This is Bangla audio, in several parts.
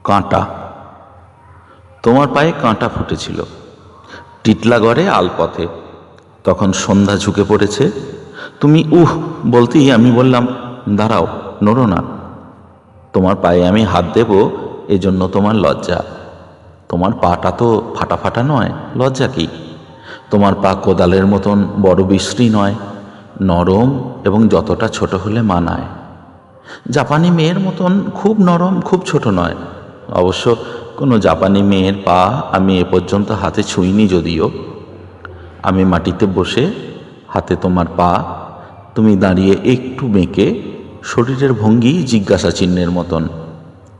কাঁটা। তোমার পায়ে কাঁটা ফুটেছিল টিটলাগড়ে আলপথে। তখন সন্ধ্যা ঝুঁকে পড়েছে। তুমি বলতেই আমি বললাম, দাঁড়াও, নড়ো না। তোমার পায়ে আমি হাত দেব এজন্য তোমার লজ্জা। তোমার পাটা তো ফাটা ফাটা নয়, লজ্জা কি? তোমার পা কোদালের মতন বড় বিশ্রী নয়, নরম এবং যতটা ছোট হলে মানায়। জাপানি মেয়ের মতন খুব নরম, খুব ছোট নয়। অবশ্য কোনো জাপানি মেয়ের পা আমি এ পর্যন্ত হাতে ছুঁইনি যদিও। আমি মাটিতে বসে, হাতে তোমার পা, তুমি দাঁড়িয়ে একটু বেঁকে, শরীরের ভঙ্গি জিজ্ঞাসা চিহ্নের মতন।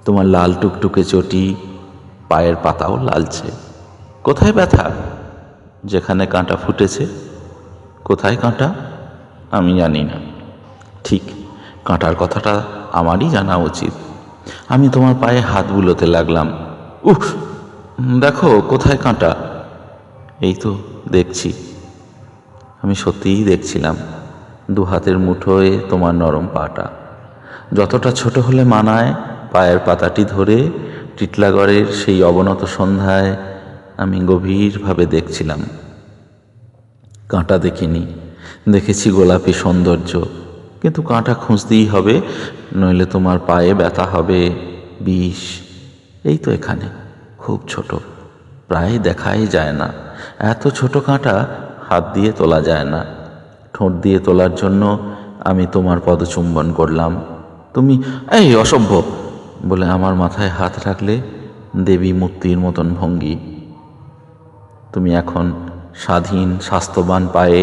তোমার লাল টুকটুকে চটি, পায়ের পাতাও লালচে। কোথায় ব্যথা? যেখানে কাঁটা ফুটেছে। কোথায় কাঁটা? আমি জানি না। ঠিক, কাঁটার কথাটা আমারই জানা উচিত। আমি তোমার পায়ে হাত বুলোতে লাগলাম। দেখো কোথায় কাঁটা। এই তো দেখছি। আমি সত্যিই দেখছিলাম দু হাতের মুঠোয় তোমার নরম পাটা। যতটা ছোট হলে মানায় পায়ের পাতাটি ধরে টিটলাগড়ের সেই অবনত সন্ধ্যায় আমি গভীরভাবে দেখছিলাম। কাঁটা দেখিনি, দেখেছি গোলাপি সৌন্দর্য। কিন্তু কাঁটা খুঁজতেই হবে, নইলে তোমার পায়ে ব্যথা হবে, বিষ। এই তো এখানে, খুব ছোট, প্রায় দেখাই যায় না। এত ছোট কাঁটা হাত দিয়ে তোলা যায় না। ঠোঁট দিয়ে তোলার জন্য আমি তোমার পদচুম্বন করলাম। তুমি এই অসভ্য বলে আমার মাথায় হাত রাখলে, দেবী মূর্তির মতন ভঙ্গি। তুমি এখন স্বাধীন স্বাস্থ্যবান পায়ে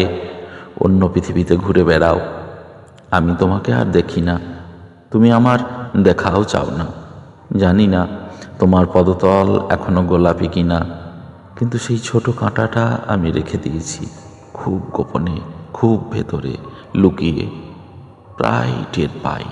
অন্য পৃথিবীতে ঘুরে বেড়াও। আমি তোমাকে আর দেখি না, তুমি আমার দেখাও চাও না। জানি না তোমার পদতল এখনো গোলাপি কিনা, কিন্তু সেই ছোট কাঁটাটা আমি রেখে দিয়েছি খুব গোপনে, খুব ভেতরে লুকিয়ে, প্রায় টের পাই।